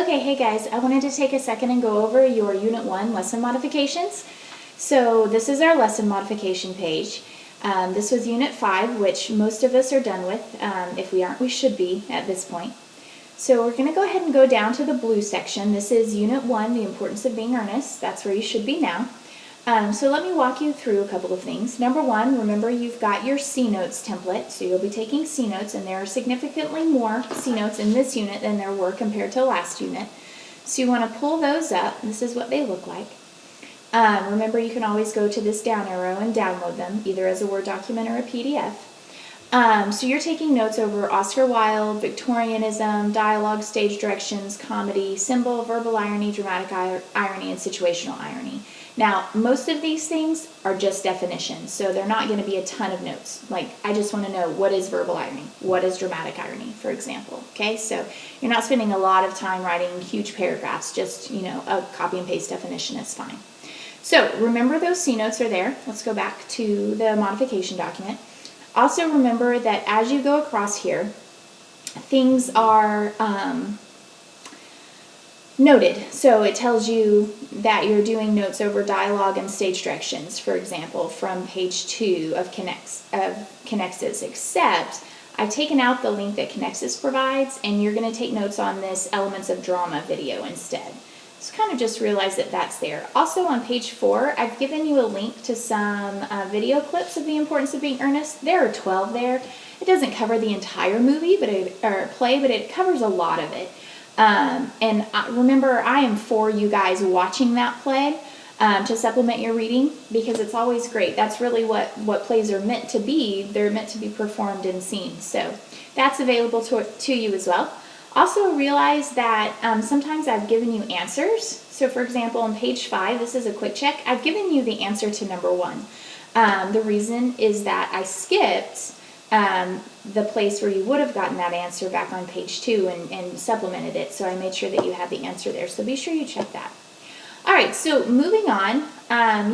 Okay, hey guys, I wanted to take a second and go over your Unit 1 lesson modifications. So this is our lesson modification page. This was Unit 5, which most of us are done with. If we aren't, we should be at this point. So we're going to go ahead and go down to the blue section. This is Unit 1, the importance of being earnest. That's where you should be now. So let me walk you through a couple of things. Number one, remember you've got your Cenotes template, so you'll be taking Cenotes, and there are significantly more Cenotes in this unit than there were compared to last unit. So you want to pull those up. This is what they look like. Remember, you can always go to this down arrow and download them, either as a Word document or a PDF. So you're taking notes over Oscar Wilde, Victorianism, dialogue, stage directions, comedy, symbol, verbal irony, dramatic irony, and situational irony. Now, most of these things are just definitions, so they're not going to be a ton of notes. Like, I just want to know, what is verbal irony? What is dramatic irony, for example? Okay, so you're not spending a lot of time writing huge paragraphs, just, a copy and paste definition is fine. So remember those C notes are there. Let's go back to the modification document. Also remember that as you go across here, things are noted. So it tells you that you're doing notes over dialogue and stage directions, for example, from page 2 of Connexus, except I've taken out the link that Connexus provides, and you're going to take notes on this Elements of Drama video instead. So kind of just realize that that's there. Also on page 4, I've given you a link to some video clips of the importance of being earnest. There are 12 there. It doesn't cover the entire movie, or play, but it covers a lot of it. And remember, I am for you guys watching that play to supplement your reading, because it's always great. That's really what plays are meant to be. They're meant to be performed and seen. So that's available to you as well. Also realize that sometimes I've given you answers. So for example, on page 5, this is a quick check. I've given you the answer to number 1. The reason is that I skipped the place where you would have gotten that answer back on page 2 and supplemented it. So I made sure that you had the answer there. So be sure you check that. All right, so moving on,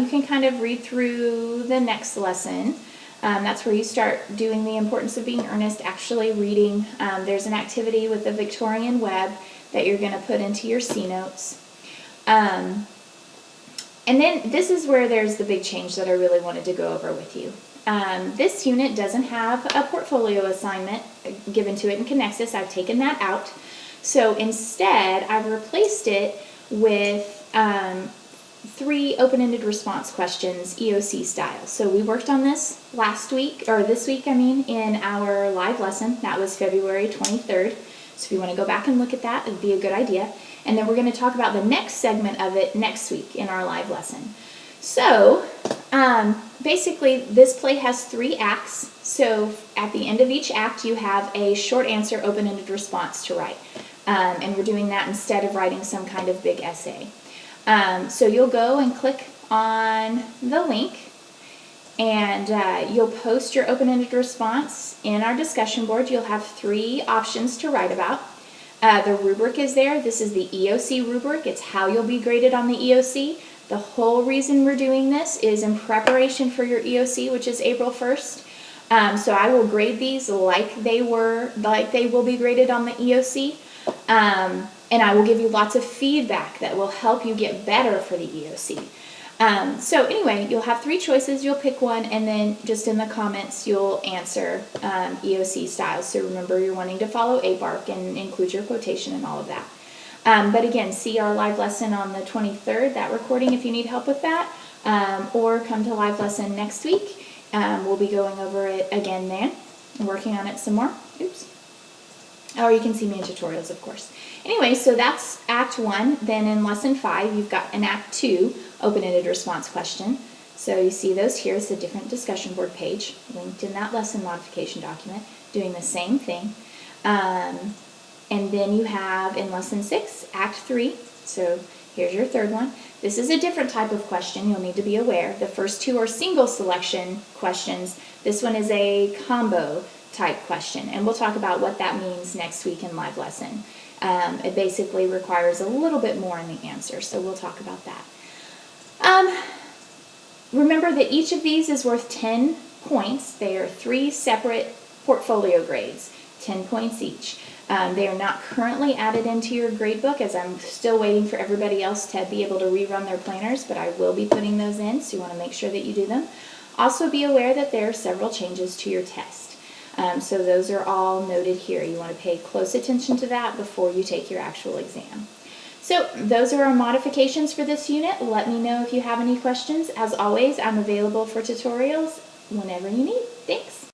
you can kind of read through the next lesson. That's where you start doing the importance of being earnest, actually reading. There's an activity with the Victorian web that you're going to put into your C notes. And then this is where there's the big change that I really wanted to go over with you. This unit doesn't have a portfolio assignment given to it in Connexus. I've taken that out. So instead, I've replaced it with 3 open-ended response questions, EOC style. So we worked on this this week, in our live lesson. That was February 23rd. So if you want to go back and look at that, it'd be a good idea. And then we're going to talk about the next segment of it next week in our live lesson. So basically, this play has 3 acts. So at the end of each act, you have a short answer, open-ended response to write. And we're doing that instead of writing some kind of big essay. So you'll go and click on the link, and you'll post your open-ended response in our discussion board. You'll have 3 options to write about. The rubric is there. This is the EOC rubric. It's how you'll be graded on the EOC. The whole reason we're doing this is in preparation for your EOC, which is April 1st. So I will grade these like they will be graded on the EOC. And I will give you lots of feedback that will help you get better for the EOC. So anyway, you'll have 3 choices. You'll pick one, and then just in the comments, you'll answer EOC style. So remember, you're wanting to follow ABARC and include your quotation and all of that. But again, see our live lesson on the 23rd, that recording, if you need help with that, or come to live lesson next week. We'll be going over it again then, and working on it some more. Oops. Or you can see me in tutorials, of course. Anyway, so that's Act 1. Then in Lesson 5, you've got an Act 2 open-ended response question. So you see those here. It's a different discussion board page linked in that lesson modification document, doing the same thing. And then you have in Lesson 6, Act 3. So here's your third one. This is a different type of question. You'll need to be aware. The first 2 are single selection questions. This one is a combo type question, and we'll talk about what that means next week in live lesson. It basically requires a little bit more in the answer, so we'll talk about that. Remember that each of these is worth 10 points. They are 3 separate portfolio grades, 10 points each. They are not currently added into your gradebook, as I'm still waiting for everybody else to be able to rerun their planners, but I will be putting those in, so you want to make sure that you do them. Also be aware that there are several changes to your test. So those are all noted here. You want to pay close attention to that before you take your actual exam. So those are our modifications for this unit. Let me know if you have any questions. As always, I'm available for tutorials whenever you need. Thanks.